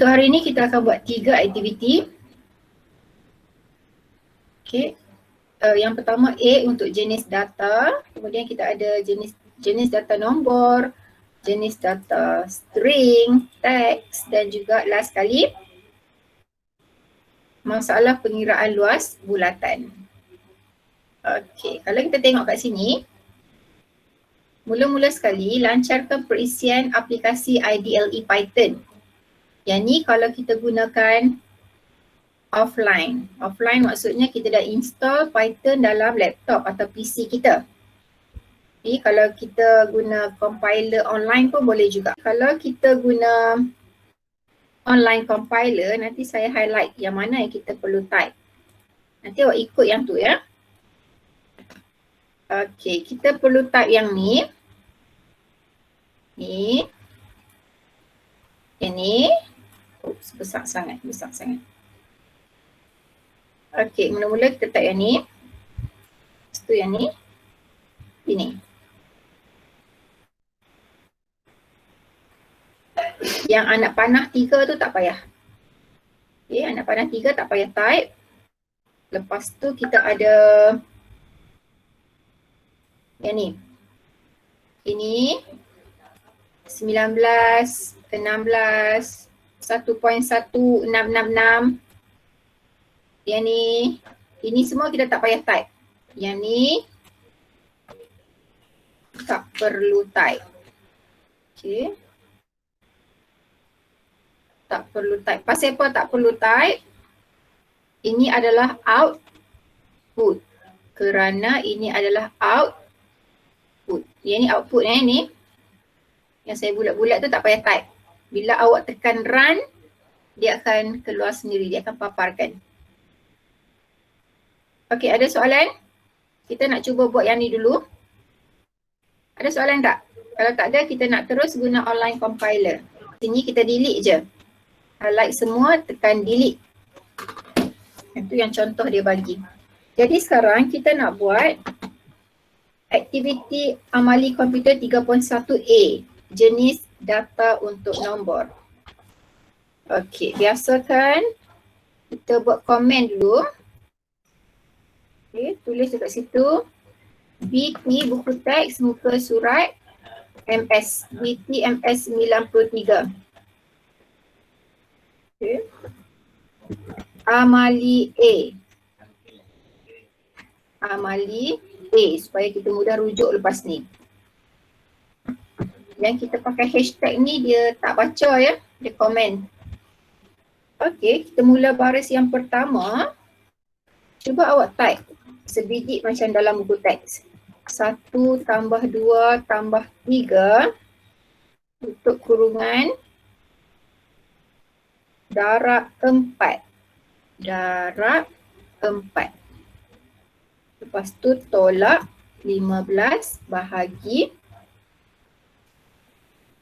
Untuk hari ini kita akan buat 3 aktiviti. Okay. Yang pertama A untuk jenis data, kemudian kita ada jenis data nombor, jenis data string, teks dan juga last sekali masalah pengiraan luas bulatan. Okey, kalau kita tengok kat sini, mula-mula sekali lancarkan perisian aplikasi IDLE Python. Yang ni kalau kita gunakan offline. Offline maksudnya kita dah install Python dalam laptop atau PC kita. Jadi kalau kita guna compiler online pun boleh juga. Kalau kita guna online compiler, nanti saya highlight yang mana yang kita perlu type. Nanti awak ikut yang tu ya. Okey, kita perlu type yang ni. Ni. Yang ni. Oops, besar sangat. Okey, mula-mula kita type yang ni. Lepas tu yang ni. Ini. Yang anak panah 3 tu tak payah. Okey, anak panah 3 tak payah type. Lepas tu kita ada yang ni. Ini 19, 16, 1.1666. Yang ni, ini semua kita tak payah type. Yang ni tak perlu type. Okay. Tak perlu type. Pasal apa tak perlu type? Ini adalah output. Kerana ini adalah output. Yang ni output ni. Yang saya bulat-bulat tu tak payah type. Bila awak tekan run, dia akan keluar sendiri. Dia akan paparkan. Okey, ada soalan? Kita nak cuba buat yang ni dulu. Ada soalan tak? Kalau tak ada, kita nak terus guna online compiler. Sini kita delete je. Highlight semua, tekan delete. Itu yang contoh dia bagi. Jadi sekarang kita nak buat aktiviti amali komputer 3.1A. Jenis data untuk nombor. Okey, biasakan kita buat komen dulu. Okay, tulis dekat situ BT buku teks muka surat MS BT MS 93. Okay. Amali A supaya kita mudah rujuk lepas ni. Yang kita pakai hashtag ni dia tak baca ya, dia komen. Okey, kita mula baris yang pertama. Cuba awak type sebiji macam dalam buku teks. 1 tambah 2 tambah 3 tutup kurungan darab 4. Darab 4. Lepas tu tolak 15 bahagi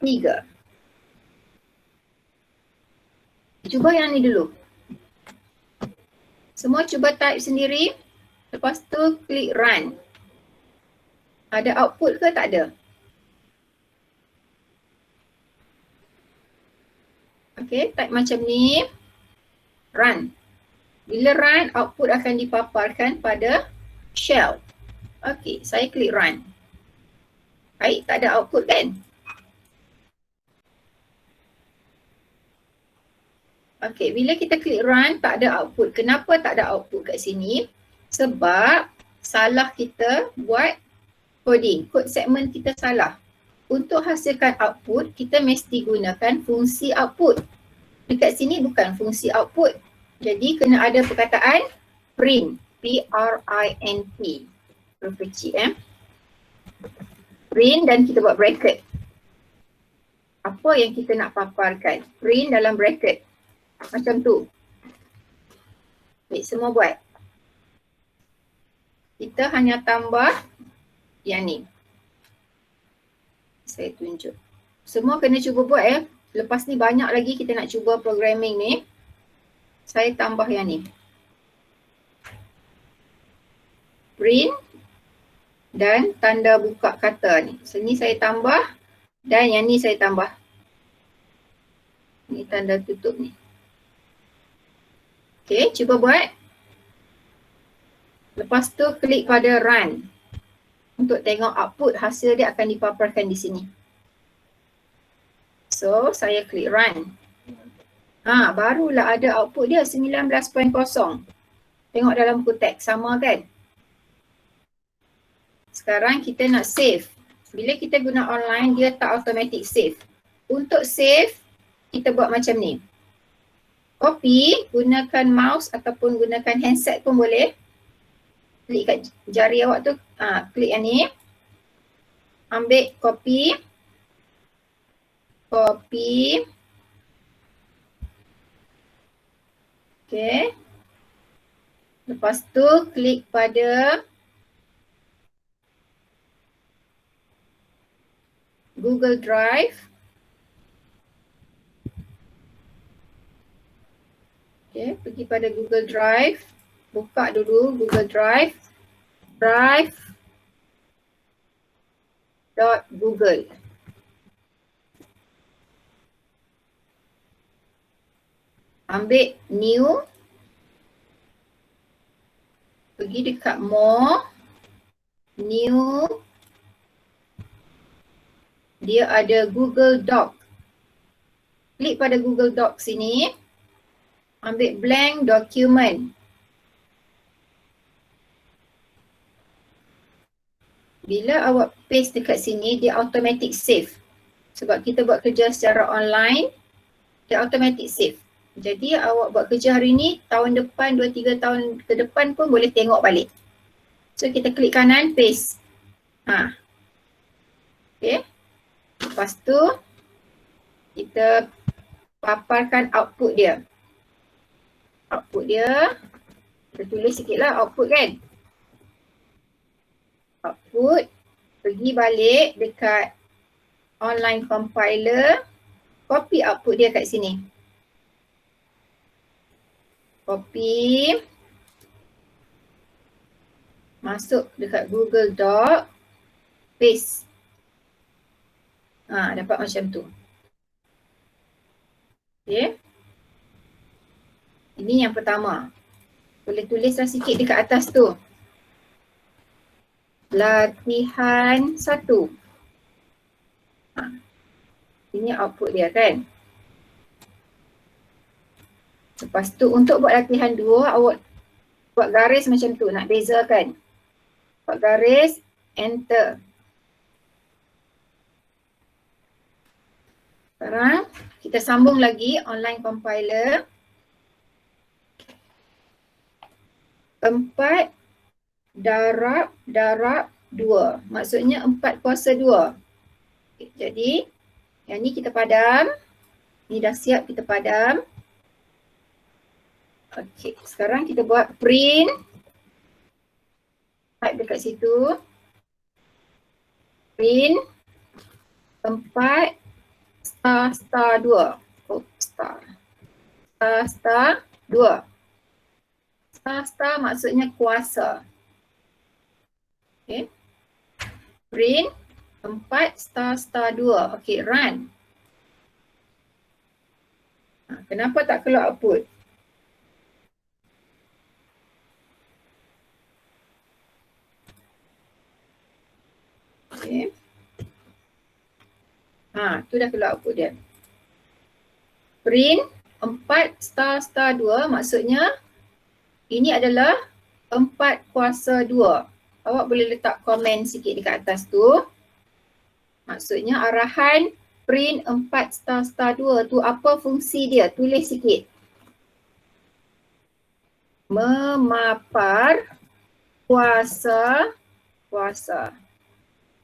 3. Cuba yang ni dulu. Semua cuba type sendiri. Lepas tu klik run. Ada output ke tak ada? Okay, type macam ni. Run. Bila run, output akan dipaparkan pada shell. Okay, saya klik run. Baik, tak ada output kan? Okay, bila kita klik run, tak ada output. Kenapa tak ada output kat sini? Sebab salah kita buat coding. Code segmen kita salah. Untuk hasilkan output, kita mesti gunakan fungsi output. Dekat sini bukan fungsi output. Jadi kena ada perkataan print. P-R-I-N-T. Huruf kecil Print dan kita buat bracket. Apa yang kita nak paparkan? Print dalam bracket. Macam tu. Baik, semua buat. Kita hanya tambah yang ni. Saya tunjuk. Semua kena cuba buat ya. Lepas ni banyak lagi kita nak cuba programming ni. Saya tambah yang ni. Print dan tanda buka kata ni. Sini saya tambah dan yang ni saya tambah. Ni tanda tutup ni. Okay, cuba buat. Lepas tu klik pada run. Untuk tengok output hasil dia akan dipaparkan di sini. So, saya klik run. Barulah ada output dia 19.0. Tengok dalam buku teks, sama kan? Sekarang kita nak save. Bila kita guna online, dia tak automatic save. Untuk save, kita buat macam ni. Copy, gunakan mouse ataupun gunakan handset pun boleh. Klik kat jari awak tu, klik yang ni. Ambil copy. Copy. Okay. Lepas tu klik pada Google Drive. Okay, pergi pada Google Drive. Buka dulu Google Drive. Drive.google. Ambil new. Pergi dekat more. New. Dia ada Google Doc. Klik pada Google Doc sini. Ambil blank document. Bila awak paste dekat sini, dia automatic save. Sebab kita buat kerja secara online, dia automatic save. Jadi awak buat kerja hari ni, tahun depan, 2-3 tahun ke depan pun boleh tengok balik. So kita klik kanan, paste. Okay. Lepas tu, kita paparkan output dia. Output dia, kita tulis sikit lah output kan. Output, pergi balik dekat online compiler, copy output dia kat sini. Copy. Masuk dekat Google Doc. Paste. Dapat macam tu. Okay. Ini yang pertama. Boleh tulislah sikit dekat atas tu. Latihan 1. Ini output dia kan. Lepas tu untuk buat latihan 2, awak buat garis macam tu, nak bezakan. Buat garis, enter. Sekarang kita sambung lagi online compiler. 4 darab 2. Maksudnya 4 kuasa 2. Okay, jadi yang ni kita padam. Ni dah siap kita padam. Okey, sekarang kita buat print. Type dekat situ. Print 4 star 2. Star 2. Star maksudnya kuasa. Okey. Print 4 star 2. Okey, run. Kenapa tak keluar output? Okay. Tu dah keluar output dia. Print 4 star 2 maksudnya ini adalah 4 kuasa 2. Awak boleh letak komen sikit dekat atas tu. Maksudnya arahan print 4 star 2 tu apa fungsi dia? Tulis sikit. Memapar kuasa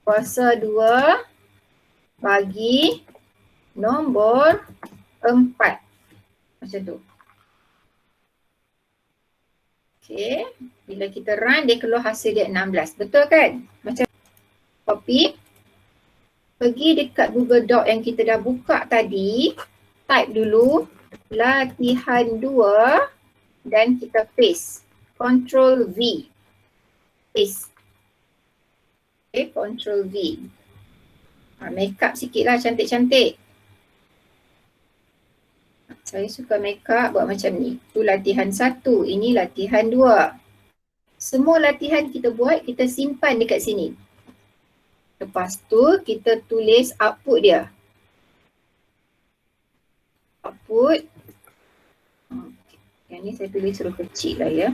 2 bagi nombor 4. Macam tu. Okay. Bila kita run, dia keluar hasil dia 16. Betul kan? Macam copy. Pergi dekat Google Doc yang kita dah buka tadi. Type dulu latihan 2 dan kita paste. Ctrl V. Paste. Okay, Ctrl V. Make up sikit lah cantik-cantik. Saya suka make up buat macam ni. Tu latihan 1, ini latihan 2. Semua latihan kita buat, kita simpan dekat sini. Lepas tu kita tulis output dia. Output. Yang ni saya tulis suruh kecil lah ya.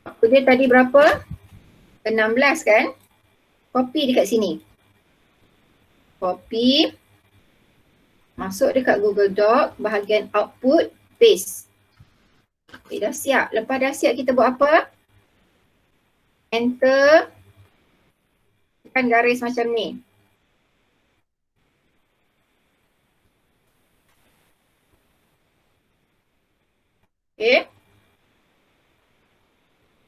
Output dia tadi berapa? 16 kan? Copy dekat sini. Copy. Masuk dekat Google Doc, bahagian output, paste. Okay, dah siap. Lepas dah siap kita buat apa? Enter. Tekan garis macam ni. Okay.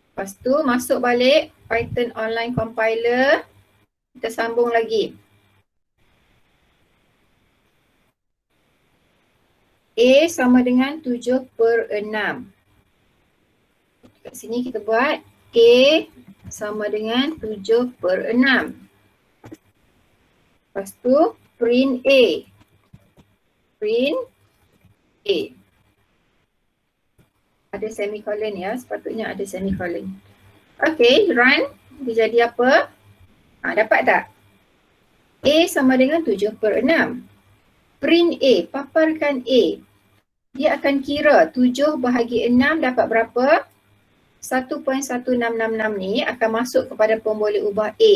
Lepas tu masuk balik Python Online Compiler. Kita sambung lagi. A sama dengan 7/6. Kat sini kita buat A sama dengan 7/6. Lepas tu print A. Print A. Ada semicolon ya, sepatutnya ada semicolon. Okay, run. Dia jadi apa? Dapat tak? A sama dengan 7/6. Print A, paparkan A. Dia akan kira 7/6 dapat berapa? 1.1666 ni akan masuk kepada pemboleh ubah A.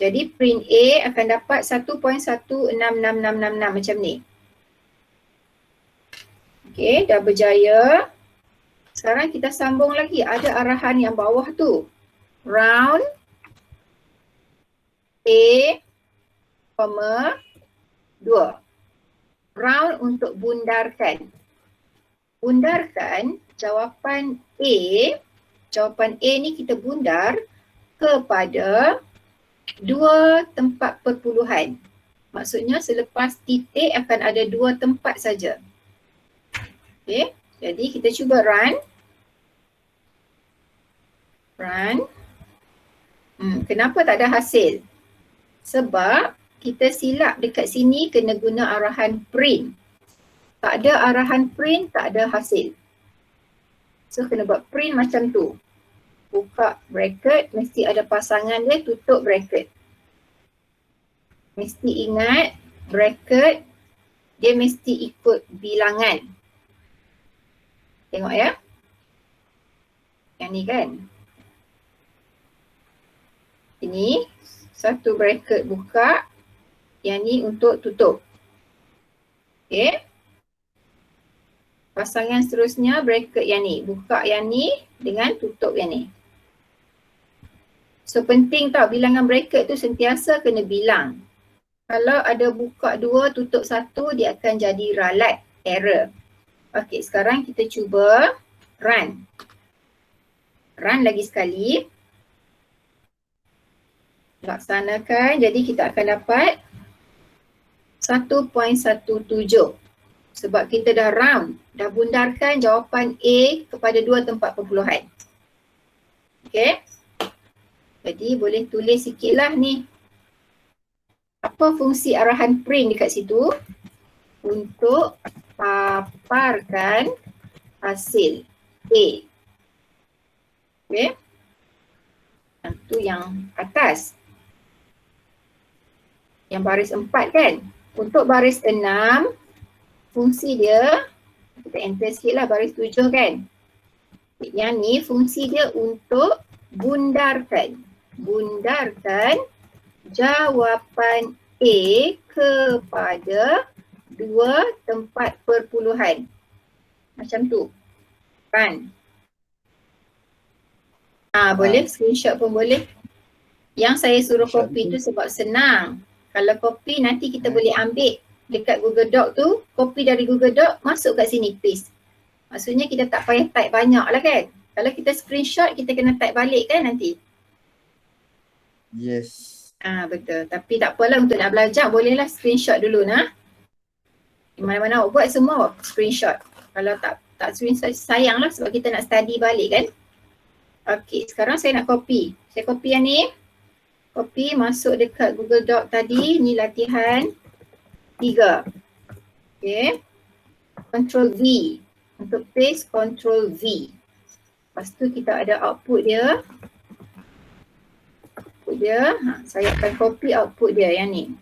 Jadi print A akan dapat 1.166666 macam ni. Okey, dah berjaya. Sekarang kita sambung lagi. Ada arahan yang bawah tu. Round A, 2. Round untuk bundarkan. Bundarkan jawapan A. Jawapan A ni kita bundar kepada 2 tempat perpuluhan. Maksudnya selepas titik akan ada 2 tempat saja. Okey, jadi kita cuba run. Run. Kenapa tak ada hasil? Sebab kita silap dekat sini kena guna arahan print. Tak ada arahan print, tak ada hasil. So kena buat print macam tu. Buka bracket, mesti ada pasangan dia, tutup bracket. Mesti ingat bracket dia mesti ikut bilangan. Tengok ya. Yang ni kan. Ini satu bracket buka. Yang ni untuk tutup. Okay. Pasangan seterusnya bracket yang ni. Buka yang ni dengan tutup yang ni. So penting tau bilangan bracket tu sentiasa kena bilang. Kalau ada buka 2, tutup 1, dia akan jadi ralat, error. Okay, sekarang kita cuba run. Run lagi sekali. Laksanakan, jadi kita akan dapat 1.17 sebab kita dah round, dah bundarkan jawapan A kepada 2 tempat perpuluhan. Okay. Jadi boleh tulis sikit lah ni. Apa fungsi arahan print dekat situ? Untuk paparkan hasil A. Okay. Itu yang atas. Yang baris 4 kan? Untuk baris 6, fungsi dia, kita enter sikit lah baris 7 kan? Yang ni fungsi dia untuk bundarkan. Bundarkan jawapan A kepada 2 tempat perpuluhan. Macam tu. Kan? Boleh screenshot pun boleh. Yang saya suruh copy tu sebab senang. Kalau copy nanti kita boleh ambil dekat Google Doc tu, copy dari Google Doc, masuk kat sini, paste. Maksudnya kita tak payah type banyak lah kan. Kalau kita screenshot, kita kena type balik kan nanti. Yes. Betul. Tapi tak apalah, untuk nak belajar bolehlah screenshot dulu nah. Di mana-mana awak buat semua screenshot. Kalau tak screenshot sayang lah sebab kita nak study balik kan. Okey, sekarang saya nak copy. Saya copy yang ni. Copy masuk dekat Google Doc tadi, ni latihan. 3. Okay. Control V. Untuk paste, Control V. Lepas tu kita ada output dia. Saya akan copy output dia yang ni.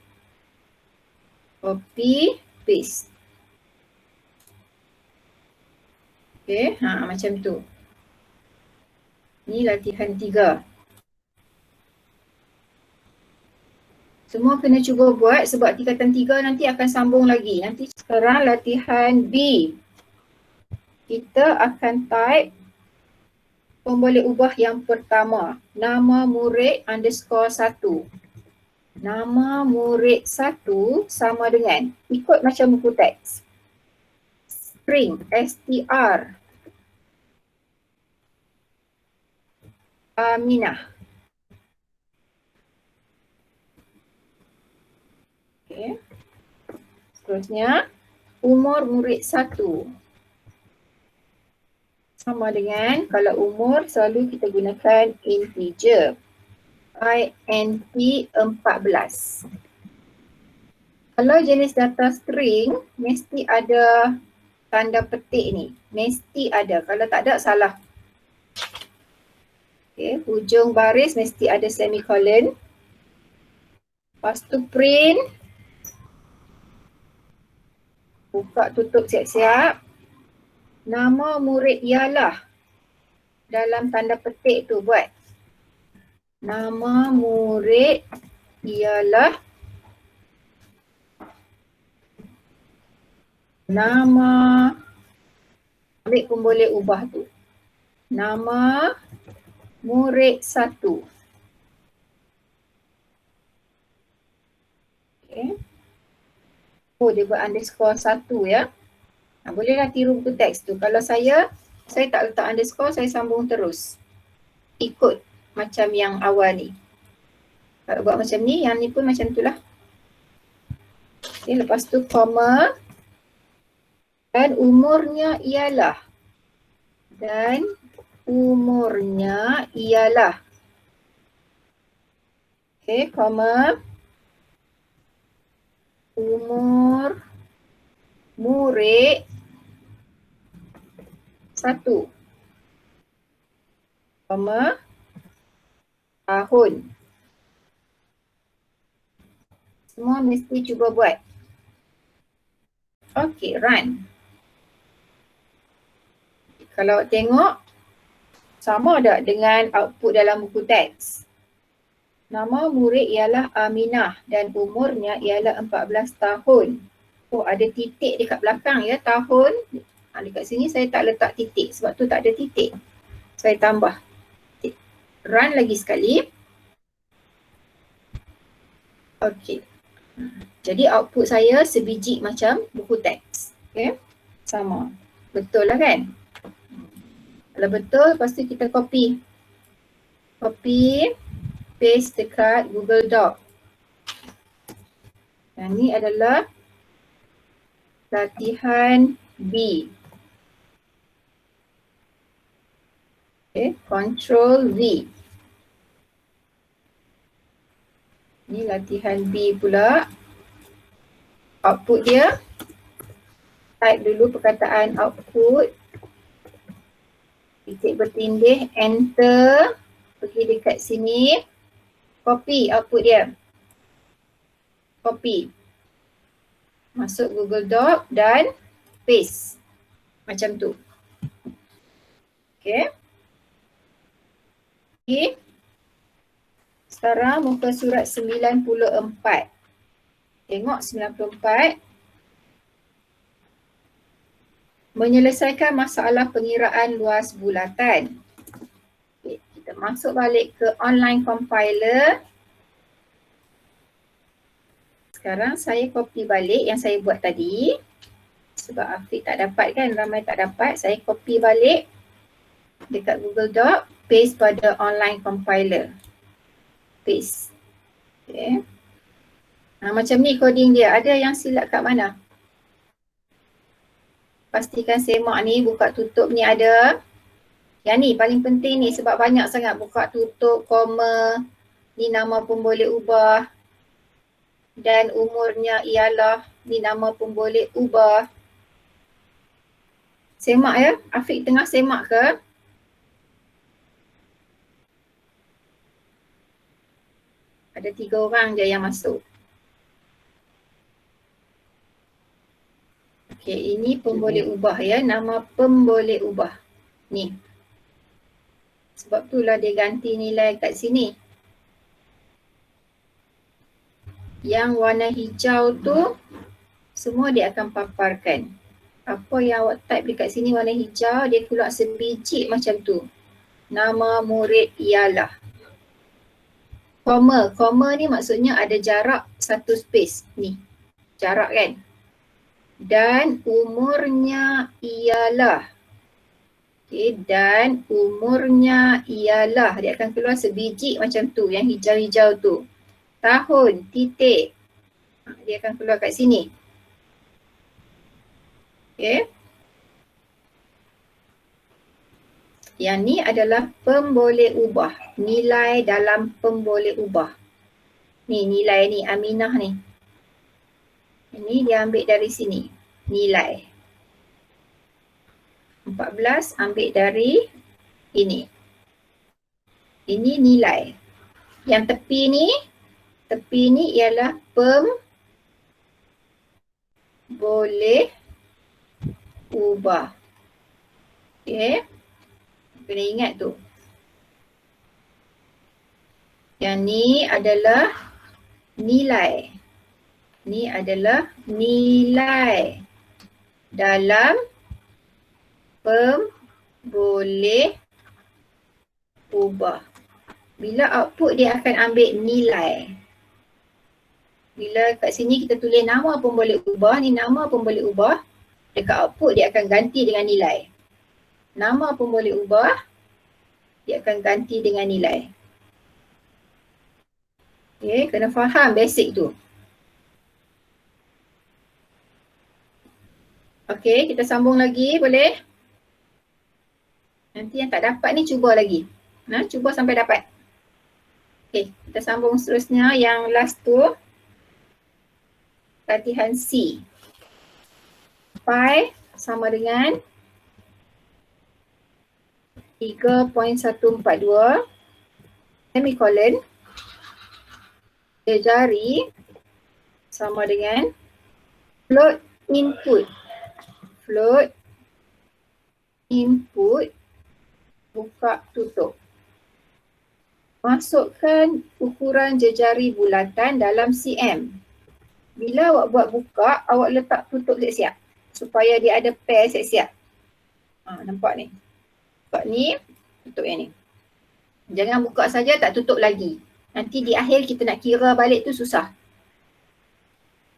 Copy, paste. Okay, macam tu. Ni latihan 3. Semua kena cuba buat sebab tingkatan 3 nanti akan sambung lagi. Nanti sekarang latihan B. Kita akan type pemboleh ubah yang pertama. Nama murid _1. Nama murid 1 sama dengan, ikut macam buku teks. String, str. Aminah. Okay. Seterusnya, umur murid 1. Sama dengan, kalau umur selalu kita gunakan integer. int 14. Kalau jenis data string, mesti ada tanda petik ni. Mesti ada. Kalau tak ada, salah. Okay. Hujung baris mesti ada semicolon. Lepas tu print. Buka tutup siap-siap. Nama murid ialah. Dalam tanda petik tu buat. Nama murid ialah. Nama. Ambil pemboleh ubah tu. Nama murid 1. Okay. Oh, dia buat underscore 1 ya. Bolehlah tiru buku teks tu. Kalau saya tak letak underscore, saya sambung terus. Ikut macam yang awal ni. Kalau buat macam ni, yang ni pun macam tu lah. Okay, lepas tu koma. Dan umurnya ialah. Okay, koma. Umur murid 1. Koma. Tahun. Semua mesti cuba buat. Okay, run. Kalau tengok, sama tak dengan output dalam buku teks? Nama murid ialah Aminah dan umurnya ialah 14 tahun. Oh, ada titik dekat belakang ya, tahun. Dekat sini saya tak letak titik sebab tu tak ada titik. Saya tambah. Run lagi sekali. Okey. Jadi output saya sebiji macam buku teks. Okey. Sama. Betul lah kan? Kalau betul, lepas tu kita copy. Copy, paste dekat Google Doc. Yang ni adalah latihan B. Okay, Control V. Ni latihan B pula. Output dia. Type dulu perkataan output. Titik bertindih, enter. Pergi dekat sini. Copy output dia. Copy. Masuk Google Doc dan paste. Macam tu. Okay. Okay. Sekarang muka surat 94. Tengok 94. Menyelesaikan masalah pengiraan luas bulatan. Okay, kita masuk balik ke online compiler. Sekarang saya copy balik yang saya buat tadi. Sebab Afiq tak dapat kan, ramai tak dapat. Saya copy balik dekat Google Doc, paste pada online compiler. Paste. Okay. Macam ni coding dia. Ada yang silap kat mana? Pastikan semak ni, buka tutup ni ada. Yang ni paling penting ni sebab banyak sangat buka tutup, koma. Ni nama pun boleh ubah. dan umurnya ialah, ni nama pun boleh ubah. Semak ya, Afiq tengah semak ke? Ada 3 orang je yang masuk. Okey, ini pun boleh ubah ya, nama pun boleh ubah. Ni. Sebab itulah dia ganti nilai kat sini. Yang warna hijau tu semua dia akan paparkan. Apa yang awak type dekat sini warna hijau, dia keluar sebiji macam tu. Nama murid ialah. Koma ni maksudnya ada jarak satu space ni. Jarak kan? Dan umurnya ialah. Okay, dan umurnya ialah. Dia akan keluar sebiji macam tu, yang hijau-hijau tu. Tahun, titik. Dia akan keluar kat sini. Okay. Yang ni adalah pemboleh ubah. Nilai dalam pemboleh ubah. Ni nilai ni, Aminah ni. Ini dia ambil dari sini. Nilai. 14 ambil dari ini. Ini nilai. Yang tepi ni ialah pemboleh ubah. Okay. Kena ingat tu. Yang ni adalah nilai. Ni adalah nilai dalam pemboleh ubah. Bila output dia akan ambil nilai. Bila kat sini kita tulis nama pemboleh ubah, ni nama pemboleh ubah. Dekat output dia akan ganti dengan nilai. Nama pemboleh ubah, dia akan ganti dengan nilai. Okay, kena faham basic tu. Okay, kita sambung lagi boleh? Nanti yang tak dapat ni cuba lagi. Nah, cuba sampai dapat. Okay, kita sambung seterusnya. Yang last tu, latihan C. Pi sama dengan 3.142 semikolon jari sama dengan float input buka tutup. Masukkan ukuran jejari bulatan dalam cm. Bila awak buat buka, awak letak tutup siap-siap supaya dia ada pair siap-siap. Nampak ni. Buka ni, tutup yang ni. Jangan buka saja, tak tutup lagi. Nanti di akhir kita nak kira balik tu susah.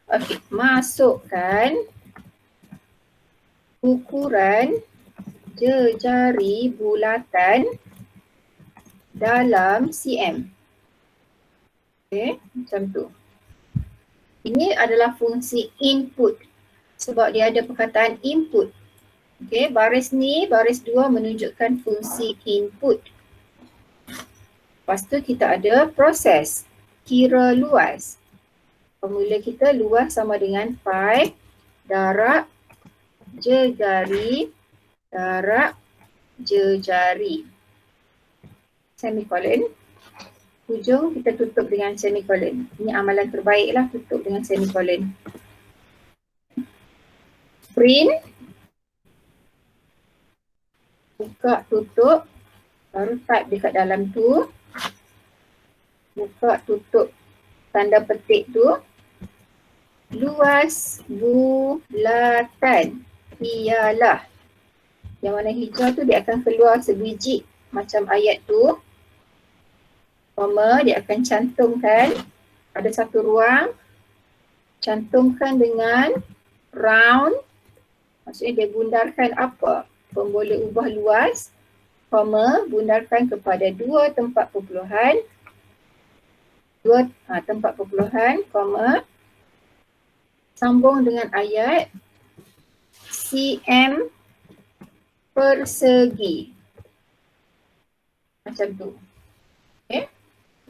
Okey, masukkan ukuran jejari bulatan dalam cm. Okey, macam tu. Ini adalah fungsi input sebab dia ada perkataan input. Okey, baris ni, baris 2 menunjukkan fungsi input. Lepas tu kita ada proses, kira luas. Formula kita luas sama dengan pi darab jejari darab jejari. Semikolon. Hujung kita tutup dengan semikolon. Ini amalan terbaik lah, tutup dengan semikolon. Print. Buka tutup. Baru type dekat dalam tu. Buka tutup tanda petik tu. Luas bulatan ialah. Yang warna hijau tu dia akan keluar sebiji macam ayat tu. Koma, dia akan cantumkan, ada satu ruang, cantumkan dengan round, maksudnya dia bundarkan apa? Pemboleh ubah luas, koma, bundarkan kepada dua tempat perpuluhan, koma, sambung dengan ayat cm persegi. Macam tu. Okay.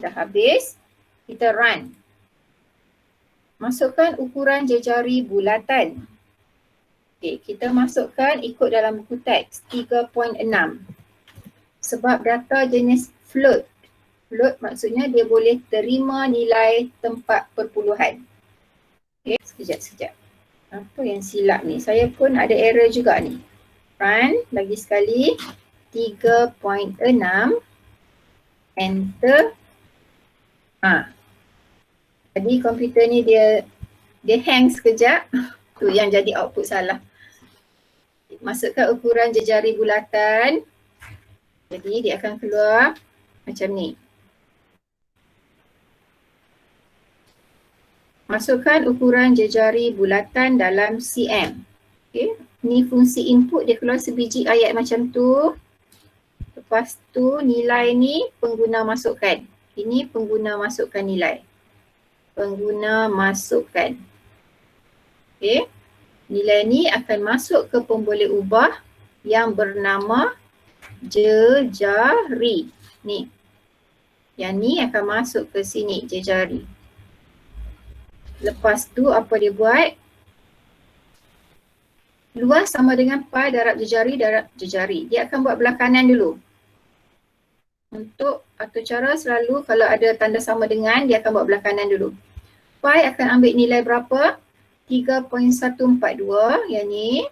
Dah habis, kita run. Masukkan ukuran jejari bulatan. Okey, kita masukkan ikut dalam buku teks 3.6. Sebab data jenis float. Float maksudnya dia boleh terima nilai tempat perpuluhan. Okey, sekejap. Apa yang silap ni? Saya pun ada error juga ni. Run lagi sekali. 3.6. Enter. Jadi komputer ni dia hang sekejap. Tu yang jadi output salah. Masukkan ukuran jejari bulatan. Jadi dia akan keluar macam ni. Masukkan ukuran jejari bulatan dalam cm. Okay. Ni fungsi input, dia keluar sebiji ayat macam tu. Lepas tu nilai ni pengguna masukkan. Ini pengguna masukkan nilai. Pengguna masukkan. Okay. Nilai ni akan masuk ke pemboleh ubah yang bernama jejari. Ni. Yang ni akan masuk ke sini, jejari. Lepas tu apa dia buat? Luas sama dengan pi darab jejari. Dia akan buat belah kanan dulu. Untuk atau cara selalu kalau ada tanda sama dengan, dia akan buat belah kanan dulu. Pi akan ambil nilai berapa? 3.142, yang ni.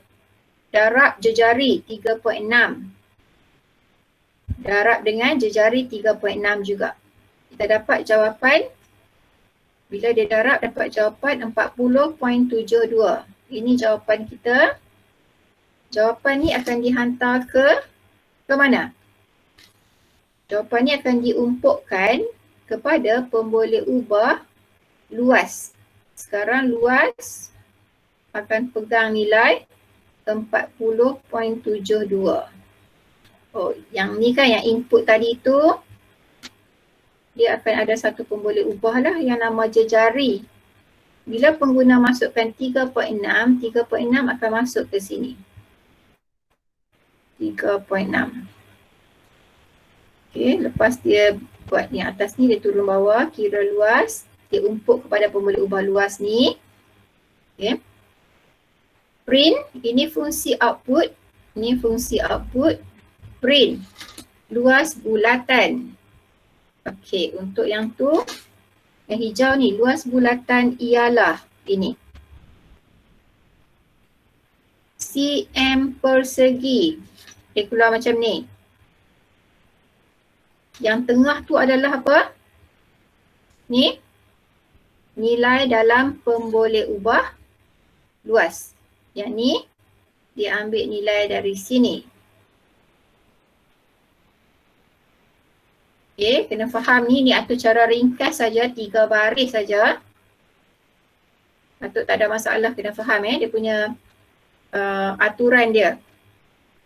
Darab jejari 3.6. Darab dengan jejari 3.6 juga. Kita dapat jawapan. Bila dia darab dapat jawapan 40.72. Ini jawapan kita. Jawapan ni akan dihantar ke mana? Jawapan ni akan diumpukkan kepada pemboleh ubah luas. Sekarang luas akan pegang nilai 40.72. Oh, yang ni kan yang input tadi tu, dia akan ada satu pemboleh ubah lah yang nama jejari. Bila pengguna masukkan 3.6 akan masuk ke sini. 3.6. Okay, lepas dia buat ni atas ni, dia turun bawah, kira luas, dia umpuk kepada pemboleh ubah luas ni. Okay. Print, ini fungsi output. Ini fungsi output. Print, luas bulatan. Okey, untuk yang tu, yang hijau ni, luas bulatan ialah ini. cm persegi. Dia keluar macam ni. Yang tengah tu adalah apa? Ni. Nilai dalam pemboleh ubah luas. Yang ni, dia ambil nilai dari sini. Okay, kena faham ni atur cara ringkas saja, 3 baris saja. Patut tak ada masalah, kena faham dia punya aturan dia.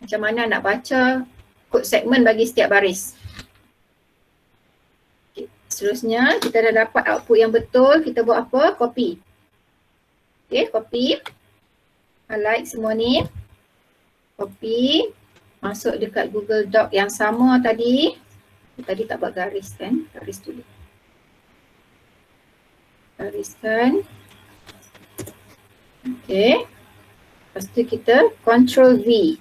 Macam mana nak baca kod segmen bagi setiap baris. Okay, seterusnya kita dah dapat output yang betul, kita buat apa? Copy. Okay, copy. Highlight semua ni. Copy. Masuk dekat Google Doc yang sama tadi. Tadi tak buat garis kan? Garis dulu. Gariskan. Okay. Lepas tu kita Ctrl V.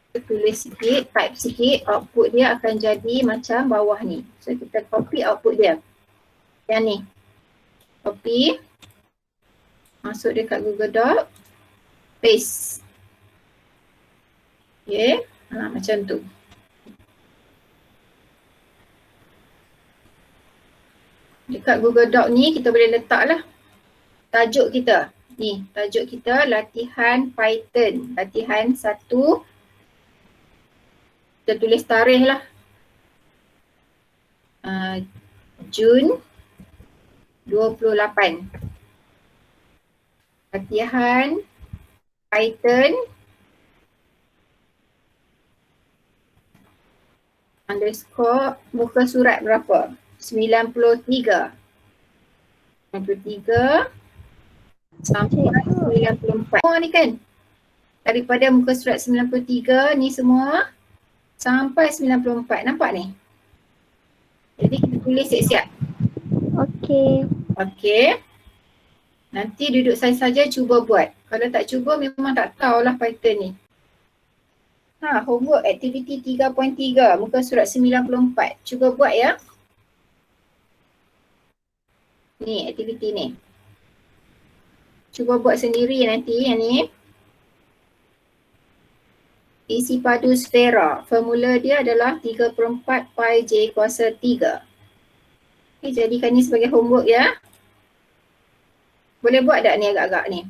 Kita tulis sikit, type sikit, output dia akan jadi macam bawah ni. So kita copy output dia. Yang ni. Copy. Masuk dekat Google Doc. Paste. Okay. Macam tu. Dekat Google Doc ni kita boleh letaklah tajuk kita. Ni, tajuk kita latihan Python. Latihan 1. Kita tulis tarikh lah. Jun 28. Latihan Python underscore muka surat berapa? 93. 93 sampai 94. Semua ni kan? Daripada muka surat 93 ni semua sampai 94. Nampak ni? Jadi kita tulis siap-siap. Okey. Okey. Nanti duduk saja cuba buat. Kalau tak cuba memang tak tahulah pattern ni. Homework aktiviti 3.3 muka surat 94. Cuba buat ya. Ni aktiviti ni. Cuba buat sendiri nanti yang ni. Isi padu sfera. Formula dia adalah 3/4 pi j kuasa 3. Okay, jadikan ni sebagai homework ya. Boleh buat tak ni agak-agak ni?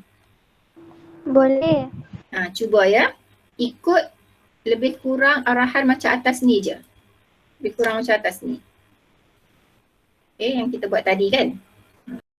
Boleh. Cuba ya. Ikut lebih kurang arahan macam atas ni je. Lebih kurang macam atas ni. Okay, yang kita buat tadi kan.